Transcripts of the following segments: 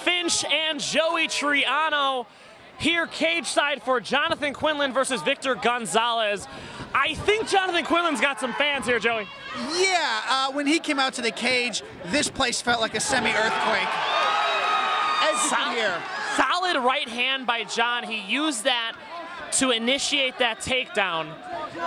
Finch and Troiano here cage side for Jonathan Quinlan versus Victor Gonzalez. I think Jonathan Quinlan's got some fans here, Joey. Yeah, when he came out to the cage, this place felt like a semi-earthquake. As you can hear. Solid right hand by John. He used that to initiate that takedown.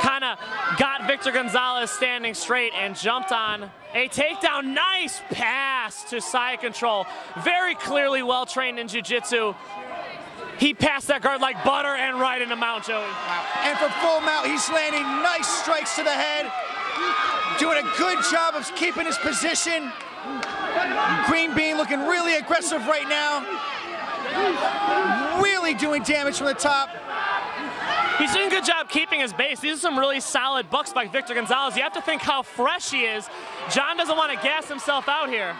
Kind of got Victor Gonzalez standing straight and jumped on a takedown. Nice pass to side control. Very clearly well trained in jiu-jitsu. He passed that guard like butter and right into mount, Joey. Wow. And for full mount, he's landing nice strikes to the head. Doing a good job of keeping his position. Green Bean looking really aggressive right now. Really doing damage from the top. He's doing a good job keeping his base. These are some really solid bucks by Victor Gonzalez. You have to think how fresh he is. John doesn't want to gas himself out here.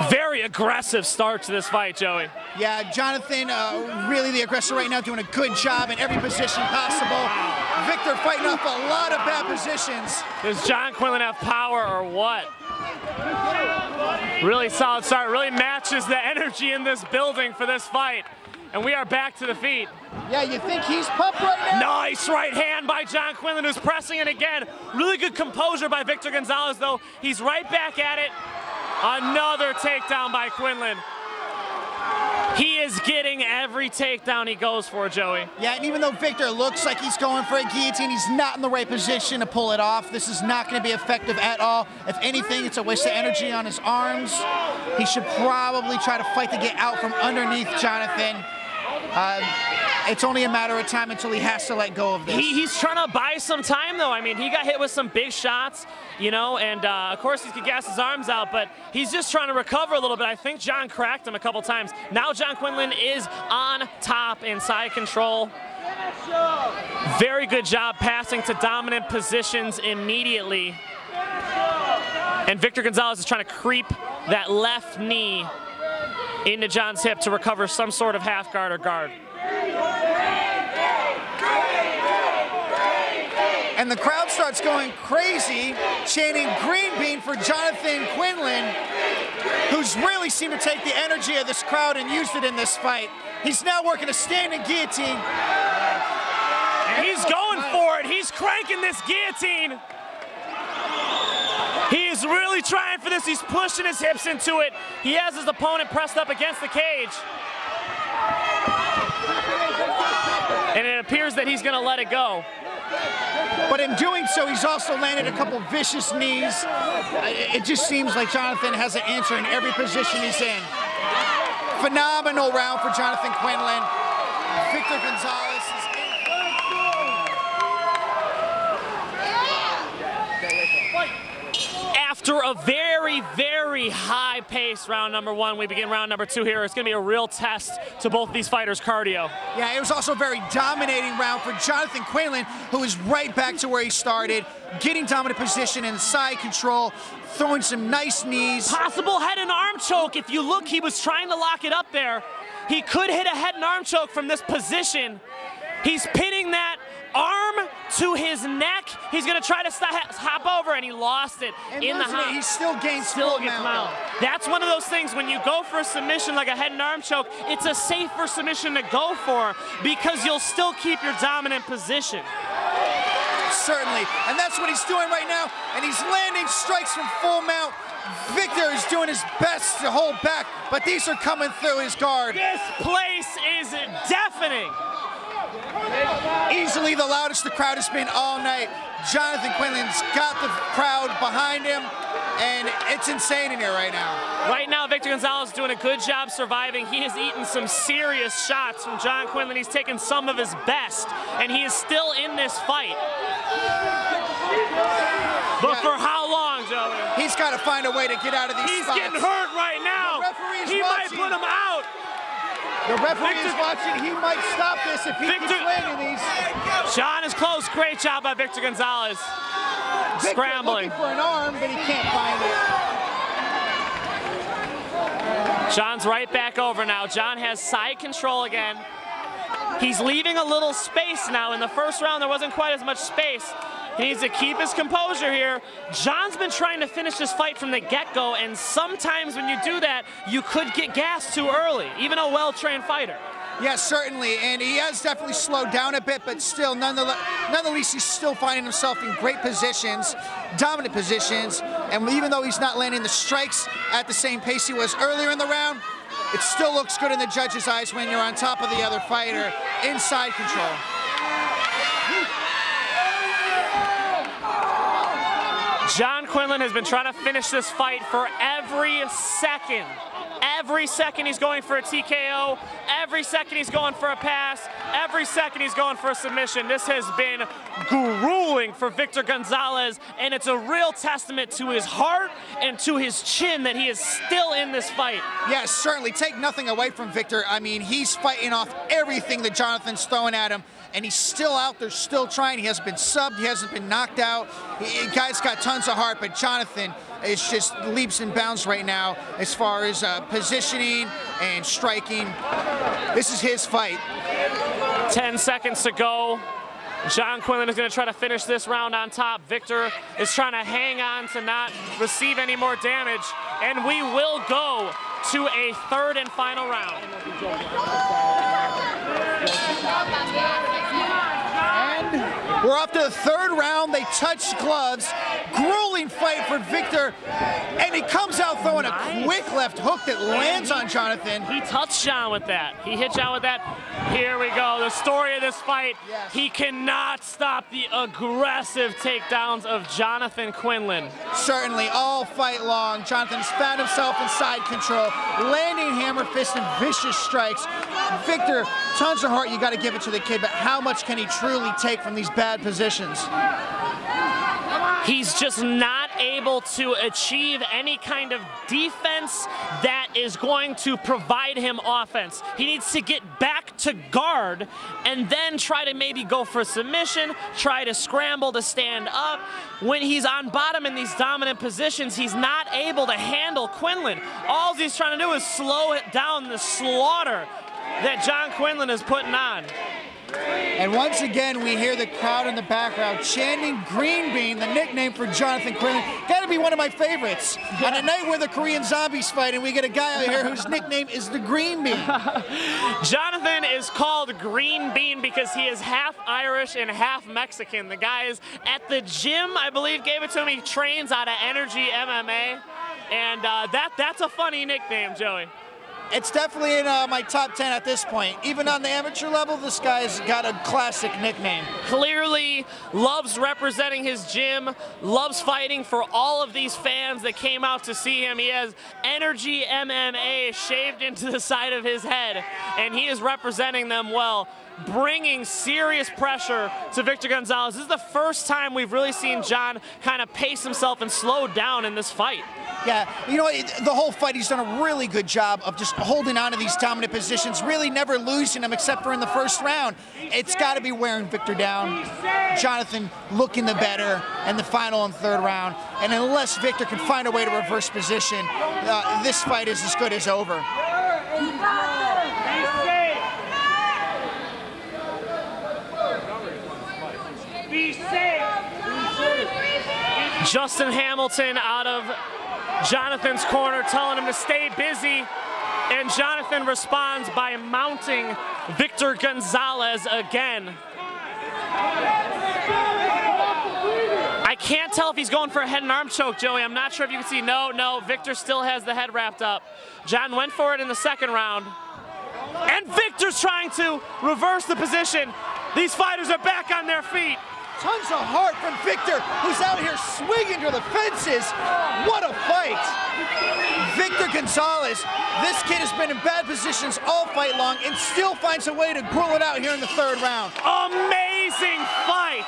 Very aggressive start to this fight, Joey. Yeah, Jonathan really the aggressor right now, doing a good job in every position possible. Victor fighting off a lot of bad positions. Does John Quinlan have power or what? Really solid start, really matches the energy in this building for this fight. And we are back to the feet. Yeah, you think he's pumped right now? Nice right hand by John Quinlan, who's pressing it again. Really good composure by Victor Gonzalez, though. He's right back at it. Another takedown by Quinlan. He is getting every takedown he goes for, Joey. Yeah, and even though Victor looks like he's going for a guillotine, he's not in the right position to pull it off. This is not going to be effective at all. If anything, it's a waste of energy on his arms. He should probably try to fight to get out from underneath Jonathan. It's only a matter of time until he has to let go of this. He's trying to buy some time, though. I mean, he got hit with some big shots, you know, and of course he could gas his arms out, but he's just trying to recover a little bit. I think John cracked him a couple times. Now John Quinlan is on top in side control. Very good job passing to dominant positions immediately. And Victor Gonzalez is trying to creep that left knee into John's hip to recover some sort of half guard or guard. And the crowd starts going crazy, chanting Green Bean for Jonathan Quinlan, who's really seemed to take the energy of this crowd and used it in this fight. He's now working a standing guillotine. And he's going for it. He's cranking this guillotine. He is really trying for this. He's pushing his hips into it. He has his opponent pressed up against the cage. And it appears that he's going to let it go. But in doing so, he's also landed a couple vicious knees. It just seems like Jonathan has an answer in every position he's in. Phenomenal round for Jonathan Quinlan. Victor Gonzalez is in. After a very, very high-paced round number one, we begin round number two here. It's going to be a real test to both these fighters' cardio. Yeah, it was also a very dominating round for Jonathan Quinlan, who is right back to where he started, getting dominant position and side control, throwing some nice knees. Possible head and arm choke. If you look, he was trying to lock it up there. He could hit a head and arm choke from this position. He's pinning that arm to his neck. He's going to try to hop over, and he lost it in the hop. He still gains full mount. That's one of those things when you go for a submission like a head and arm choke, it's a safer submission to go for because you'll still keep your dominant position. Certainly, and that's what he's doing right now, and he's landing strikes from full mount. Victor is doing his best to hold back, but these are coming through his guard. This place is deafening. Easily the loudest the crowd has been all night. Jonathan Quinlan's got the crowd behind him, and it's insane in here right now. Right now, Victor Gonzalez is doing a good job surviving. He has eaten some serious shots from John Quinlan. He's taken some of his best, and he is still in this fight. But for how long, Joey? He's got to find a way to get out of these spots. He's getting hurt right now. He might put him out. The referee is watching. He might stop this if he keeps landing these. John is close. Great job by Victor Gonzalez. Victor Scrambling. Looking for an arm, but he can't find it. John's right back over now. John has side control again. He's leaving a little space now. In the first round, there wasn't quite as much space. He needs to keep his composure here. John's been trying to finish this fight from the get-go, and sometimes when you do that, you could get gassed too early, even a well-trained fighter. Yes, certainly, and he has definitely slowed down a bit, but still, nonetheless, he's still finding himself in great positions, dominant positions, and even though he's not landing the strikes at the same pace he was earlier in the round, it still looks good in the judges' eyes when you're on top of the other fighter, inside control. John Quinlan has been trying to finish this fight for every second. Every second he's going for a TKO, every second he's going for a pass, every second he's going for a submission. This has been grueling for Victor Gonzalez, and it's a real testament to his heart and to his chin that he is still in this fight. Yes, certainly. Take nothing away from Victor. I mean, he's fighting off everything that Jonathan's throwing at him, and he's still out there, still trying. He hasn't been subbed, he hasn't been knocked out. Guy's got tons of heart, but Jonathan is just leaps and bounds right now as far as positioning and striking. This is his fight. 10 seconds to go. John Quinlan is going to try to finish this round on top. Victor is trying to hang on to not receive any more damage, and we will go to a third and final round. And we're off to the third round. They touch gloves. Grueling fight for Victor, and he comes out throwing a quick left hook that lands on Jonathan. He touched John with that. He hit John with that. Here we go, the story of this fight. Yes. He cannot stop the aggressive takedowns of Jonathan Quinlan. Certainly, all fight long, Jonathan's found himself in side control, landing hammer fist and vicious strikes. Victor, tons of heart, you got to give it to the kid, but how much can he truly take from these bad positions? He's just not able to achieve any kind of defense that is going to provide him offense. He needs to get back to guard and then try to maybe go for a submission, try to scramble to stand up. When he's on bottom in these dominant positions, he's not able to handle Quinlan. All he's trying to do is slow it down, the slaughter that John Quinlan is putting on. And once again, we hear the crowd in the background chanting Green Bean, the nickname for Jonathan Quinlan. Got to be one of my favorites. On a night where the Korean Zombies fight, and we get a guy out here whose nickname is the Green Bean. Jonathan is called Green Bean because he is half Irish and half Mexican. The guy is at the gym, I believe, gave it to him. He trains out of Energy MMA, and that's a funny nickname, Joey. It's definitely in my top 10 at this point. Even on the amateur level, this guy's got a classic nickname. Clearly loves representing his gym, loves fighting for all of these fans that came out to see him. He has Energy MMA shaved into the side of his head, and he is representing them well, bringing serious pressure to Victor Gonzalez. This is the first time we've really seen John kind of pace himself and slow down in this fight. Yeah, you know, the whole fight, he's done a really good job of just holding on to these dominant positions, really never losing them except for in the first round. It's got to be wearing Victor down. Jonathan looking the better in the final and third round. And unless Victor can find a way to reverse position, this fight is as good as over. Be safe. Justin Hamilton out of Jonathan's corner telling him to stay busy, and Jonathan responds by mounting Victor Gonzalez again. I can't tell if he's going for a head and arm choke, Joey. I'm not sure if you can see. No, Victor still has the head wrapped up. John went for it in the second round, and Victor's trying to reverse the position. These fighters are back on their feet. Tons of heart from Victor, who's out here swinging to the fences. What a fight. Victor Gonzalez, this kid has been in bad positions all fight long and still finds a way to gruel it out here in the third round. Amazing fight.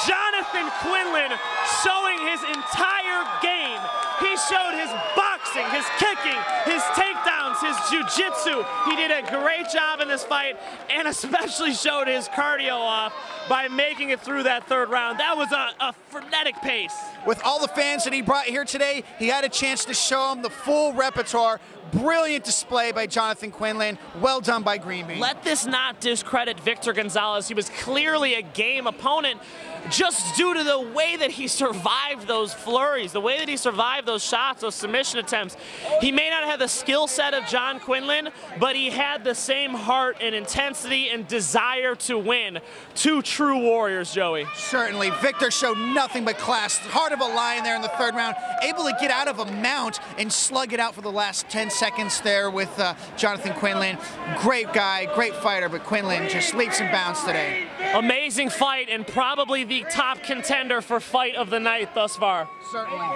Jonathan Quinlan showing his entire game. He showed his box boxing, his kicking, his takedowns, his jiu-jitsu. He did a great job in this fight and especially showed his cardio off by making it through that third round. That was a frenetic pace. With all the fans that he brought here today, he had a chance to show them the full repertoire. Brilliant display by Jonathan Quinlan. Well done by Green Bean. Let this not discredit Victor Gonzalez. He was clearly a game opponent just due to the way that he survived those flurries, the way that he survived those shots, those submission attempts. He may not have the skill set of John Quinlan, but he had the same heart and intensity and desire to win. Two true warriors, Joey. Certainly. Victor showed nothing but class. Heart of a lion there in the third round. Able to get out of a mount and slug it out for the last 10 seconds there with Jonathan Quinlan. Great guy, great fighter, but Quinlan just leaps and bounds today. Amazing fight and probably the top contender for fight of the night thus far. Certainly.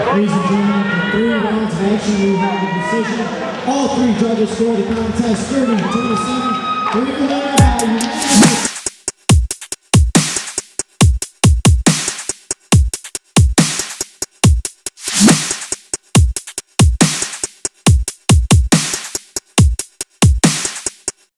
Ladies and gentlemen, in 3 rounds of action, we have the decision. All 3 judges scored the contest 30-27.